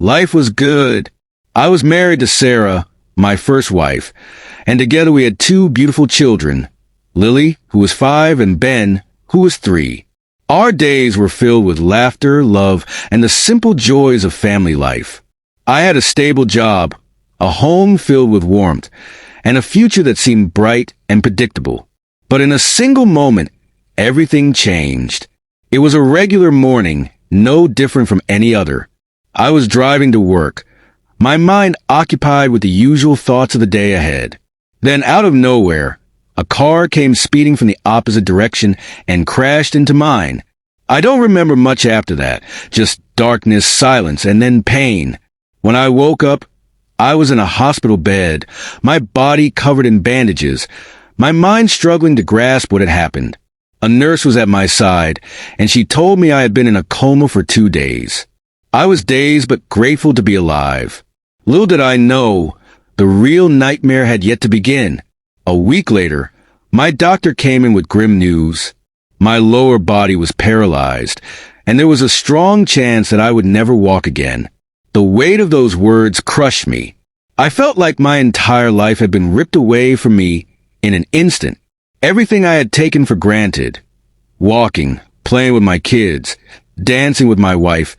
Life was good. I was married to Sarah, my first wife, and together we had two beautiful children, Lily, who was 5, and Ben, who was 3. Our days were filled with laughter, love, and the simple joys of family life. I had a stable job, a home filled with warmth, and a future that seemed bright and predictable. But in a single moment, everything changed. It was a regular morning, no different from any other. I was driving to work, my mind occupied with the usual thoughts of the day ahead. Then out of nowhere, a car came speeding from the opposite direction and crashed into mine. I don't remember much after that, just darkness, silence, and then pain. When I woke up, I was in a hospital bed, my body covered in bandages, my mind struggling to grasp what had happened. A nurse was at my side, and she told me I had been in a coma for 2 days. I was dazed but grateful to be alive. Little did I know, the real nightmare had yet to begin. A week later, my doctor came in with grim news. My lower body was paralyzed, and there was a strong chance that I would never walk again. The weight of those words crushed me. I felt like my entire life had been ripped away from me in an instant. Everything I had taken for granted, walking, playing with my kids, dancing with my wife,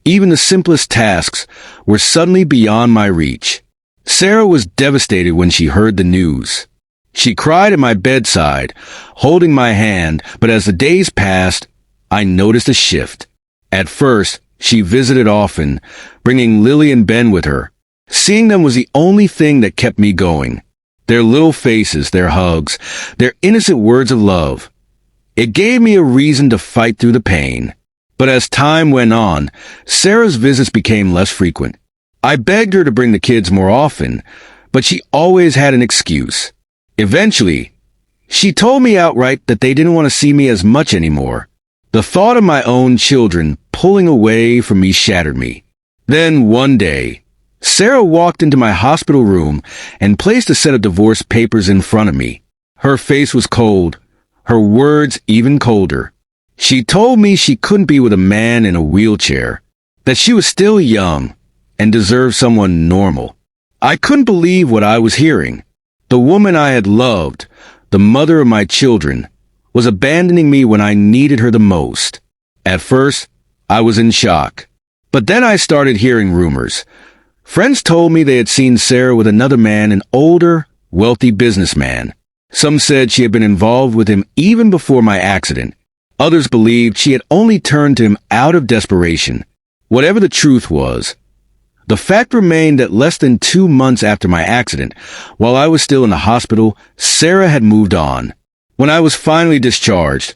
even the simplest tasks, were suddenly beyond my reach. Sarah was devastated when she heard the news. She cried at my bedside, holding my hand, but as the days passed, I noticed a shift. At first, she visited often, bringing Lily and Ben with her. Seeing them was the only thing that kept me going. Their little faces, their hugs, their innocent words of love. It gave me a reason to fight through the pain. But as time went on, Sarah's visits became less frequent. I begged her to bring the kids more often, but she always had an excuse. Eventually, she told me outright that they didn't want to see me as much anymore. The thought of my own children pulling away from me shattered me. Then one day, Sarah walked into my hospital room and placed a set of divorce papers in front of me. Her face was cold, her words even colder. She told me she couldn't be with a man in a wheelchair, that she was still young and deserved someone normal. I couldn't believe what I was hearing. The woman I had loved, the mother of my children, was abandoning me when I needed her the most. At first, I was in shock. But then I started hearing rumors. Friends told me they had seen Sarah with another man, an older, wealthy businessman. Some said she had been involved with him even before my accident. Others believed she had only turned to him out of desperation. Whatever the truth was, the fact remained that less than 2 months after my accident, while I was still in the hospital, Sarah had moved on. When I was finally discharged,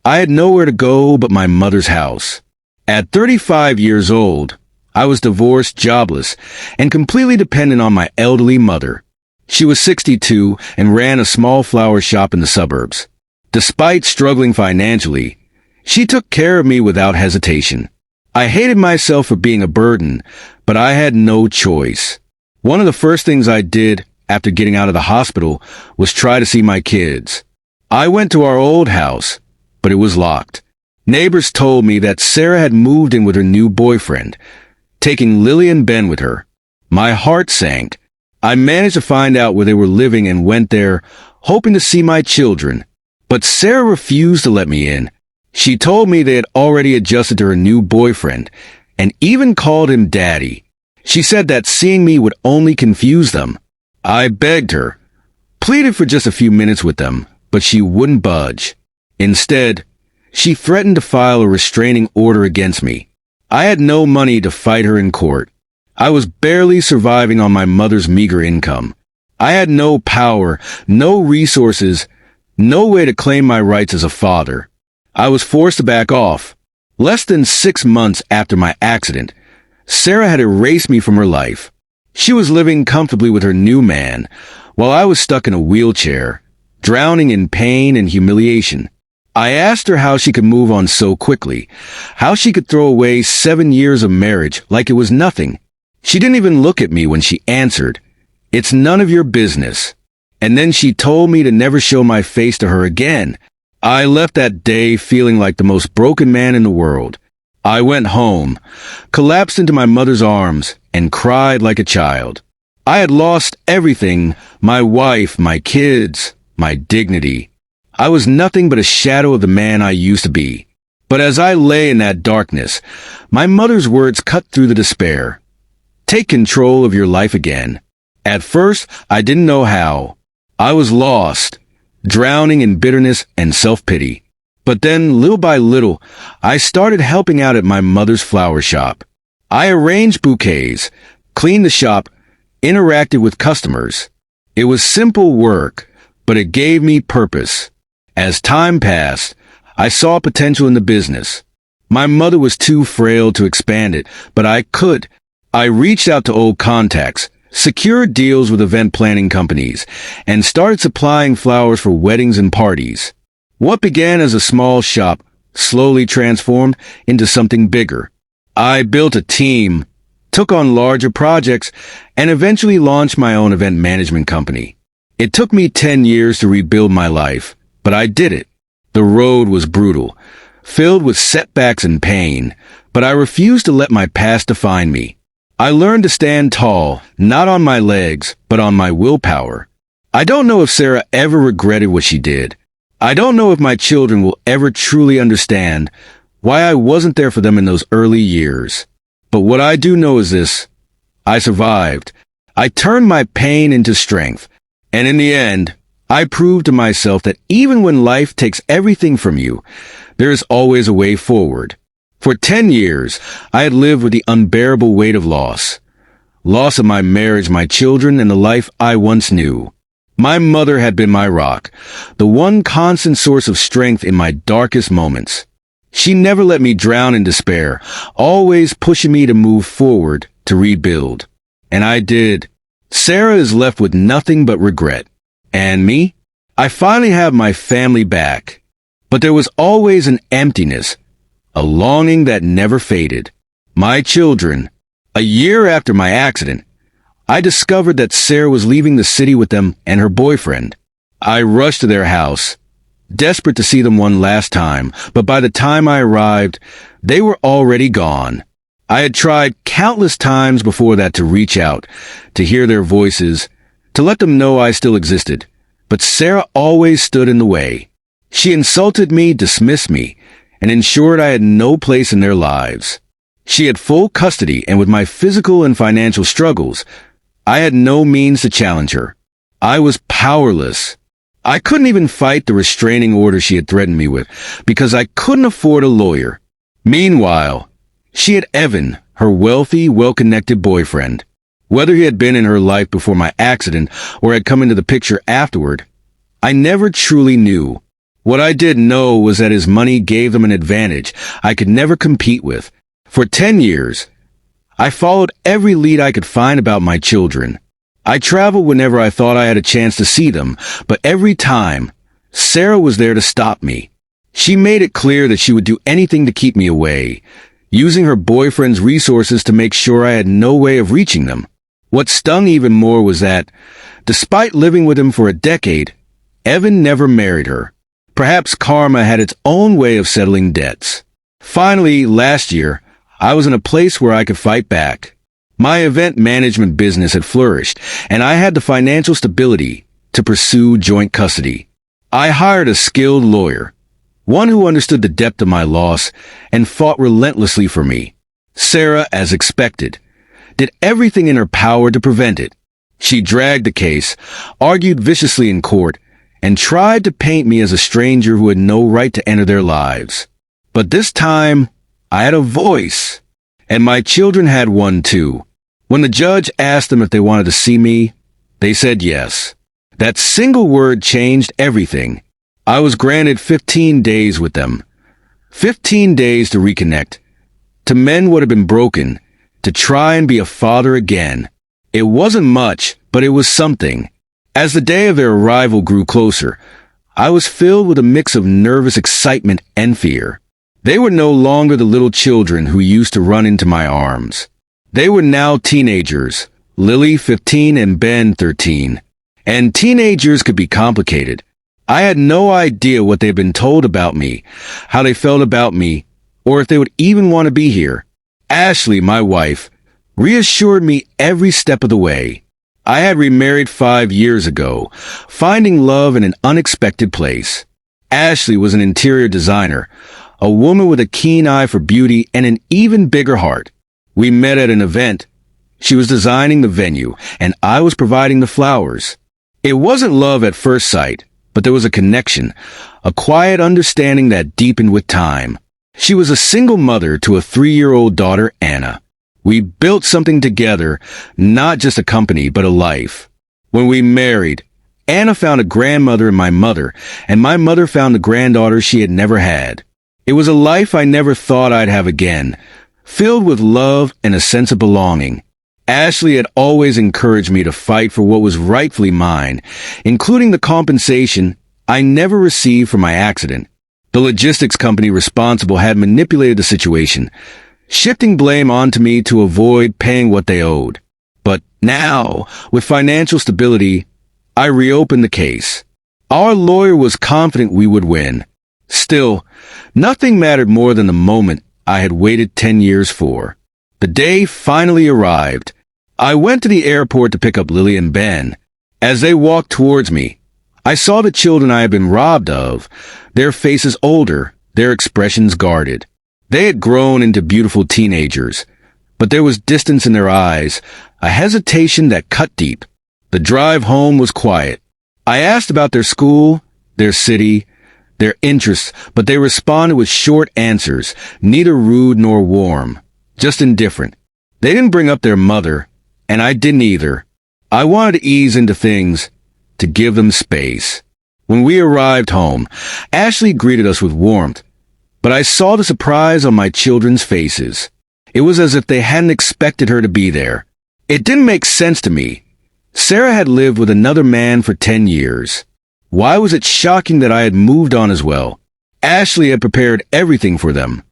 I had nowhere to go but my mother's house. At 35 years old, I was divorced, jobless, and completely dependent on my elderly mother. She was 62 and ran a small flower shop in the suburbs. Despite struggling financially, she took care of me without hesitation. I hated myself for being a burden, but I had no choice. One of the first things I did after getting out of the hospital was try to see my kids. I went to our old house, but it was locked. Neighbors told me that Sarah had moved in with her new boyfriend, taking Lily and Ben with her. My heart sank. I managed to find out where they were living and went there, hoping to see my children. But Sarah refused to let me in. She told me they had already adjusted to her new boyfriend, and even called him Daddy. She said that seeing me would only confuse them. I begged her, pleaded for just a few minutes with them, but she wouldn't budge. Instead, she threatened to file a restraining order against me. I had no money to fight her in court. I was barely surviving on my mother's meager income. I had no power, no resources, no way to claim my rights as a father. I was forced to back off. Less than 6 months after my accident, Sarah had erased me from her life. She was living comfortably with her new man, while I was stuck in a wheelchair, drowning in pain and humiliation. I asked her how she could move on so quickly, how she could throw away 7 years of marriage like it was nothing. She didn't even look at me when she answered, "It's none of your business." And then she told me to never show my face to her again. I left that day feeling like the most broken man in the world. I went home, collapsed into my mother's arms, and cried like a child. I had lost everything: my wife, my kids, my dignity. I was nothing but a shadow of the man I used to be. But as I lay in that darkness, my mother's words cut through the despair. Take control of your life again. At first, I didn't know how. I was lost, drowning in bitterness and self-pity. But then, little by little, I started helping out at my mother's flower shop. I arranged bouquets, cleaned the shop, interacted with customers. It was simple work, but it gave me purpose. As time passed, I saw potential in the business. My mother was too frail to expand it, but I could. I reached out to old contacts, secured deals with event planning companies, and started supplying flowers for weddings and parties. What began as a small shop slowly transformed into something bigger. I built a team, took on larger projects, and eventually launched my own event management company. It took me 10 years to rebuild my life, but I did it. The road was brutal, filled with setbacks and pain, but I refused to let my past define me. I learned to stand tall, not on my legs, but on my willpower. I don't know if Sarah ever regretted what she did. I don't know if my children will ever truly understand why I wasn't there for them in those early years. But what I do know is this: I survived. I turned my pain into strength. And in the end, I proved to myself that even when life takes everything from you, there is always a way forward. For 10 years, I had lived with the unbearable weight of loss. Loss of my marriage, my children, and the life I once knew. My mother had been my rock, the one constant source of strength in my darkest moments. She never let me drown in despair, always pushing me to move forward, to rebuild. And I did. Sarah is left with nothing but regret. And me? I finally have my family back. But there was always an emptiness, a longing that never faded. My children. A year after my accident, I discovered that Sarah was leaving the city with them and her boyfriend. I rushed to their house, desperate to see them one last time, but by the time I arrived, they were already gone. I had tried countless times before that to reach out, to hear their voices, to let them know I still existed, but Sarah always stood in the way. She insulted me, dismissed me, and ensured I had no place in their lives. She had full custody, and with my physical and financial struggles, I had no means to challenge her. I was powerless. I couldn't even fight the restraining order she had threatened me with, because I couldn't afford a lawyer. Meanwhile, she had Evan, her wealthy, well-connected boyfriend. Whether he had been in her life before my accident or had come into the picture afterward, I never truly knew. What I did know was that his money gave them an advantage I could never compete with. For 10 years, I followed every lead I could find about my children. I traveled whenever I thought I had a chance to see them, but every time, Sarah was there to stop me. She made it clear that she would do anything to keep me away, using her boyfriend's resources to make sure I had no way of reaching them. What stung even more was that, despite living with him for a decade, Evan never married her. Perhaps karma had its own way of settling debts. Finally, last year, I was in a place where I could fight back. My event management business had flourished, and I had the financial stability to pursue joint custody. I hired a skilled lawyer, one who understood the depth of my loss and fought relentlessly for me. Sarah, as expected, did everything in her power to prevent it. She dragged the case, argued viciously in court, and tried to paint me as a stranger who had no right to enter their lives. But this time, I had a voice, and my children had one too. When the judge asked them if they wanted to see me, they said yes. That single word changed everything. I was granted 15 days with them. 15 days to reconnect, to mend what had been broken, to try and be a father again. It wasn't much, but it was something. As the day of their arrival grew closer, I was filled with a mix of nervous excitement and fear. They were no longer the little children who used to run into my arms. They were now teenagers, Lily 15 and Ben 13. And teenagers could be complicated. I had no idea what they'd been told about me, how they felt about me, or if they would even want to be here. Ashley, my wife, reassured me every step of the way. I had remarried 5 years ago, finding love in an unexpected place. Ashley was an interior designer, a woman with a keen eye for beauty and an even bigger heart. We met at an event. She was designing the venue, and I was providing the flowers. It wasn't love at first sight, but there was a connection, a quiet understanding that deepened with time. She was a single mother to a 3-year-old daughter, Anna. We built something together, not just a company, but a life. When we married, Anna found a grandmother in my mother, and my mother found a granddaughter she had never had. It was a life I never thought I'd have again, filled with love and a sense of belonging. Ashley had always encouraged me to fight for what was rightfully mine, including the compensation I never received for my accident. The logistics company responsible had manipulated the situation, shifting blame onto me to avoid paying what they owed. But now, with financial stability, I reopened the case. Our lawyer was confident we would win. Still, nothing mattered more than the moment I had waited 10 years for. The day finally arrived. I went to the airport to pick up Lily and Ben. As they walked towards me, I saw the children I had been robbed of, their faces older, their expressions guarded. They had grown into beautiful teenagers, but there was distance in their eyes, a hesitation that cut deep. The drive home was quiet. I asked about their school, their city, their interests, but they responded with short answers, neither rude nor warm, just indifferent. They didn't bring up their mother, and I didn't either. I wanted to ease into things, to give them space. When we arrived home, Ashley greeted us with warmth, but I saw the surprise on my children's faces. It was as if they hadn't expected her to be there. It didn't make sense to me. Sarah had lived with another man for 10 years. Why was it shocking that I had moved on as well? Ashley had prepared everything for them.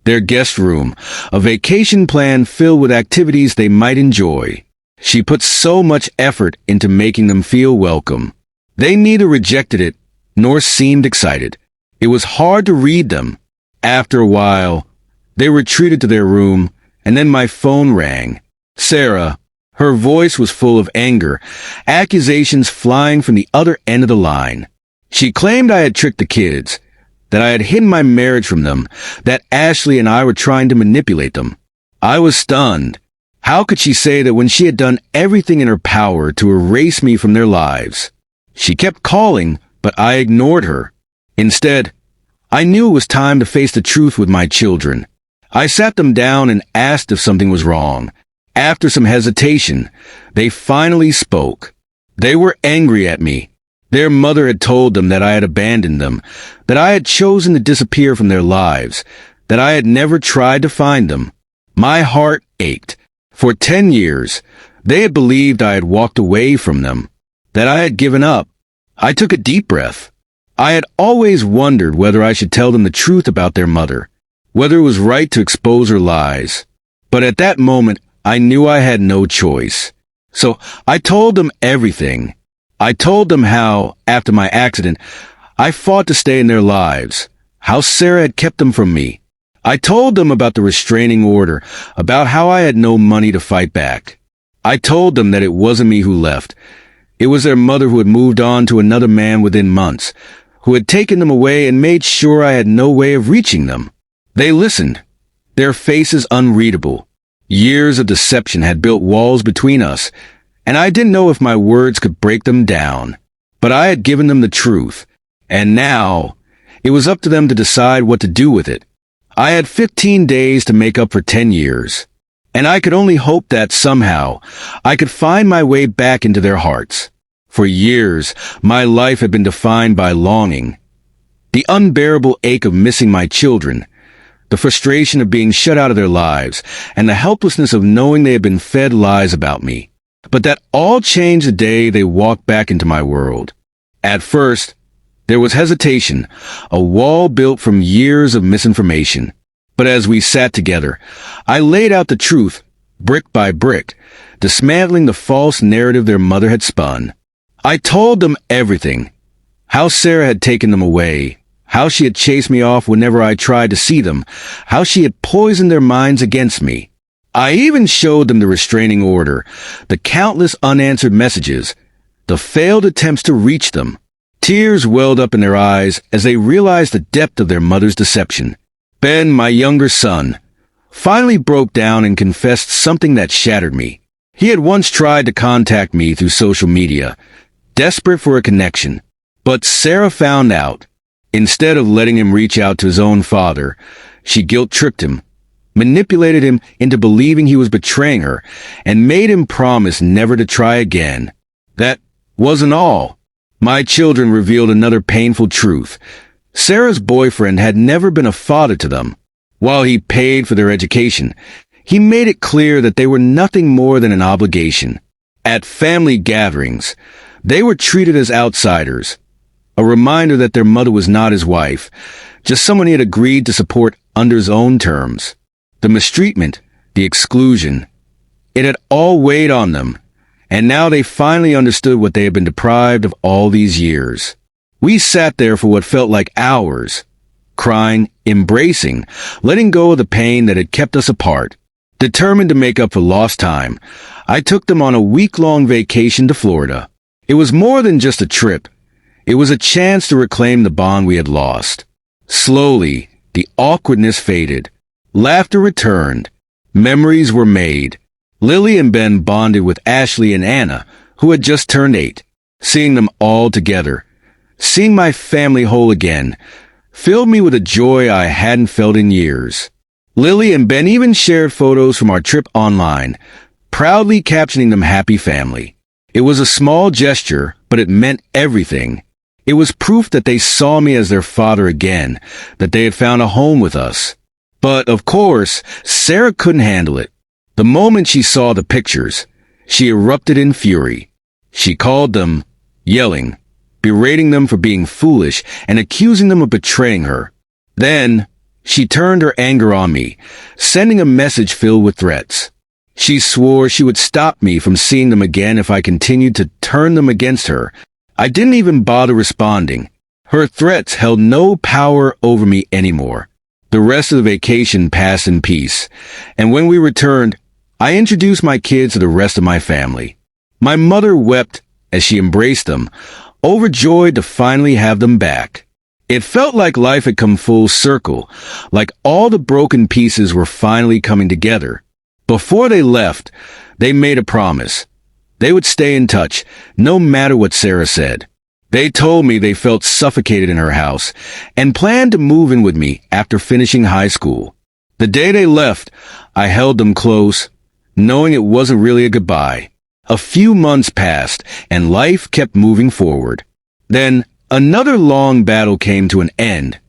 Their guest room, a vacation plan filled with activities they might enjoy. She put so much effort into making them feel welcome. They neither rejected it nor seemed excited. It was hard to read them. After a while, they retreated to their room, and then my phone rang. Sarah. Her voice was full of anger, accusations flying from the other end of the line. She claimed I had tricked the kids, that I had hidden my marriage from them, that Ashley and I were trying to manipulate them. I was stunned. How could she say that when she had done everything in her power to erase me from their lives? She kept calling, but I ignored her. Instead, I knew it was time to face the truth with my children. I sat them down and asked if something was wrong. After some hesitation, they finally spoke. They were angry at me. Their mother had told them that I had abandoned them, that I had chosen to disappear from their lives, that I had never tried to find them. My heart ached. For 10 years, they had believed I had walked away from them, that I had given up. I took a deep breath. I had always wondered whether I should tell them the truth about their mother, whether it was right to expose her lies. But at that moment, I knew I had no choice. So I told them everything. I told them how, after my accident, I fought to stay in their lives, how Sarah had kept them from me. I told them about the restraining order, about how I had no money to fight back. I told them that it wasn't me who left. It was their mother who had moved on to another man within months, who had taken them away and made sure I had no way of reaching them. They listened, their faces unreadable. Years of deception had built walls between us, and I didn't know if my words could break them down. But I had given them the truth, and now it was up to them to decide what to do with it. I had 15 days to make up for 10 years, and I could only hope that somehow I could find my way back into their hearts. For years, my life had been defined by longing, the unbearable ache of missing my children, the frustration of being shut out of their lives, and the helplessness of knowing they had been fed lies about me. But that all changed the day they walked back into my world. At first, there was hesitation, a wall built from years of misinformation. But as we sat together, I laid out the truth, brick by brick, dismantling the false narrative their mother had spun. I told them everything. How Sarah had taken them away, how she had chased me off whenever I tried to see them, how she had poisoned their minds against me. I even showed them the restraining order, the countless unanswered messages, the failed attempts to reach them. Tears welled up in their eyes as they realized the depth of their mother's deception. Ben, my younger son, finally broke down and confessed something that shattered me. He had once tried to contact me through social media, desperate for a connection. But Sarah found out. Instead of letting him reach out to his own father, she guilt-tripped him, manipulated him into believing he was betraying her, and made him promise never to try again. That wasn't all. My children revealed another painful truth. Sarah's boyfriend had never been a father to them. While he paid for their education, he made it clear that they were nothing more than an obligation. At family gatherings, they were treated as outsiders, a reminder that their mother was not his wife, just someone he had agreed to support under his own terms. The mistreatment, the exclusion, it had all weighed on them, and now they finally understood what they had been deprived of all these years. We sat there for what felt like hours, crying, embracing, letting go of the pain that had kept us apart. Determined to make up for lost time, I took them on a week-long vacation to Florida. It was more than just a trip. It was a chance to reclaim the bond we had lost. Slowly, the awkwardness faded. Laughter returned. Memories were made. Lily and Ben bonded with Ashley and Anna, who had just turned 8. Seeing them all together, seeing my family whole again, filled me with a joy I hadn't felt in years. Lily and Ben even shared photos from our trip online, proudly captioning them happy family. It was a small gesture, but it meant everything. It was proof that they saw me as their father again, that they had found a home with us. But, of course, Sarah couldn't handle it. The moment she saw the pictures, she erupted in fury. She called them, yelling, berating them for being foolish and accusing them of betraying her. Then, she turned her anger on me, sending a message filled with threats. She swore she would stop me from seeing them again if I continued to turn them against her. I didn't even bother responding. Her threats held no power over me anymore. The rest of the vacation passed in peace, and when we returned, I introduced my kids to the rest of my family. My mother wept as she embraced them, overjoyed to finally have them back. It felt like life had come full circle, like all the broken pieces were finally coming together. Before they left, they made a promise. They would stay in touch, no matter what Sarah said. They told me they felt suffocated in her house and planned to move in with me after finishing high school. The day they left, I held them close, knowing it wasn't really a goodbye. A few months passed, and life kept moving forward. Then, another long battle came to an end.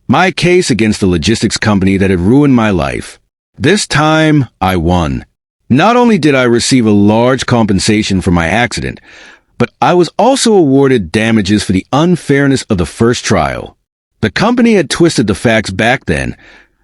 My case against the logistics company that had ruined my life. This time, I won. Not only did I receive a large compensation for my accident, but I was also awarded damages for the unfairness of the first trial. The company had twisted the facts back then,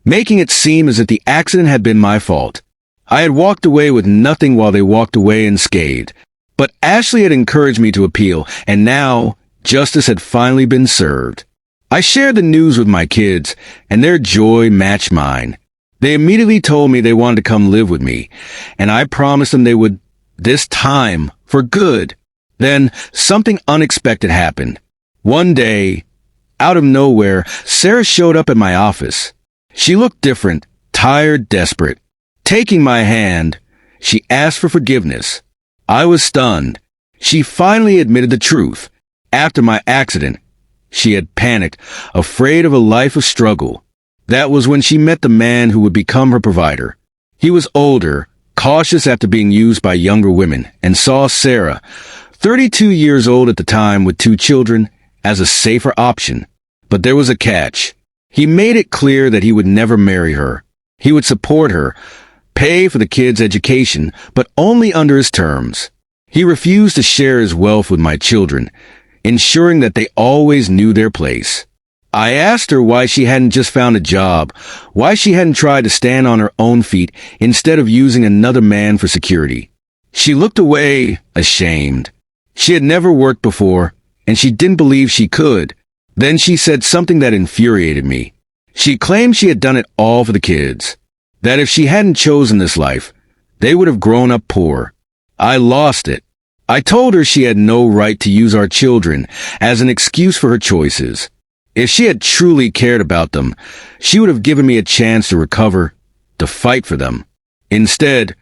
making it seem as if the accident had been my fault. I had walked away with nothing while they walked away unscathed. But Ashley had encouraged me to appeal, and now justice had finally been served. I shared the news with my kids, and their joy matched mine. They immediately told me they wanted to come live with me, and I promised them they would, this time, for good. Then, something unexpected happened. One day, out of nowhere, Sarah showed up at my office. She looked different, tired, desperate. Taking my hand, she asked for forgiveness. I was stunned. She finally admitted the truth. After my accident, she had panicked, afraid of a life of struggle. That was when she met the man who would become her provider. He was older, cautious after being used by younger women, and saw Sarah, 32 years old at the time with 2 children, as a safer option. But there was a catch. He made it clear that he would never marry her. He would support her, pay for the kids' education, but only under his terms. He refused to share his wealth with my children, ensuring that they always knew their place. I asked her why she hadn't just found a job, why she hadn't tried to stand on her own feet instead of using another man for security. She looked away, ashamed. She had never worked before, and she didn't believe she could. Then she said something that infuriated me. She claimed she had done it all for the kids. That if she hadn't chosen this life, they would have grown up poor. I lost it. I told her she had no right to use our children as an excuse for her choices. If she had truly cared about them, she would have given me a chance to recover, to fight for them. Instead,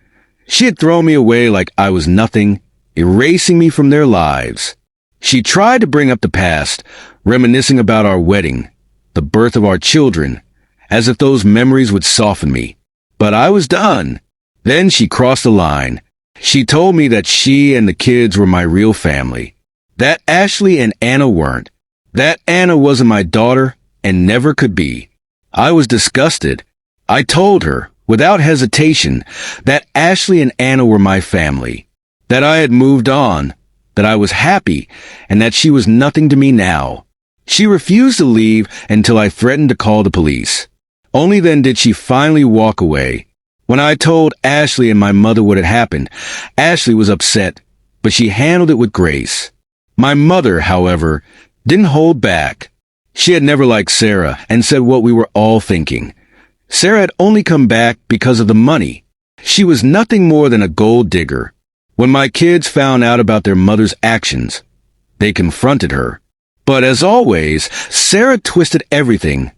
she had thrown me away like I was nothing, erasing me from their lives. She tried to bring up the past, reminiscing about our wedding, the birth of our children, as if those memories would soften me. But I was done. Then she crossed the line. She told me that she and the kids were my real family. That Ashley and Anna weren't. That Anna wasn't my daughter and never could be. I was disgusted. I told her, without hesitation, that Ashley and Anna were my family, that I had moved on, that I was happy, and that she was nothing to me now. She refused to leave until I threatened to call the police. Only then did she finally walk away. When I told Ashley and my mother what had happened, Ashley was upset, but she handled it with grace. My mother, however, didn't hold back. She had never liked Sarah and said what we were all thinking. Sarah had only come back because of the money. She was nothing more than a gold digger. When my kids found out about their mother's actions, they confronted her. But as always, Sarah twisted everything,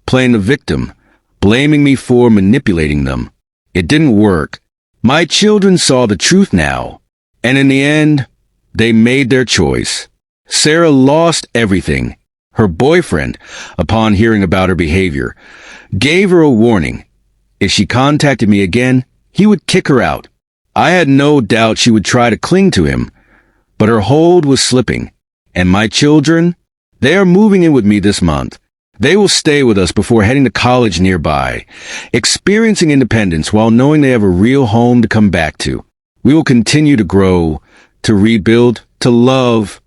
playing the victim, blaming me for manipulating them. It didn't work. My children saw the truth now, and in the end, they made their choice. Sarah lost everything. Her boyfriend, upon hearing about her behavior, gave her a warning. If she contacted me again, he would kick her out. I had no doubt she would try to cling to him, but her hold was slipping. And my children? They are moving in with me this month. They will stay with us before heading to college nearby, experiencing independence while knowing they have a real home to come back to. We will continue to grow, to rebuild, to love,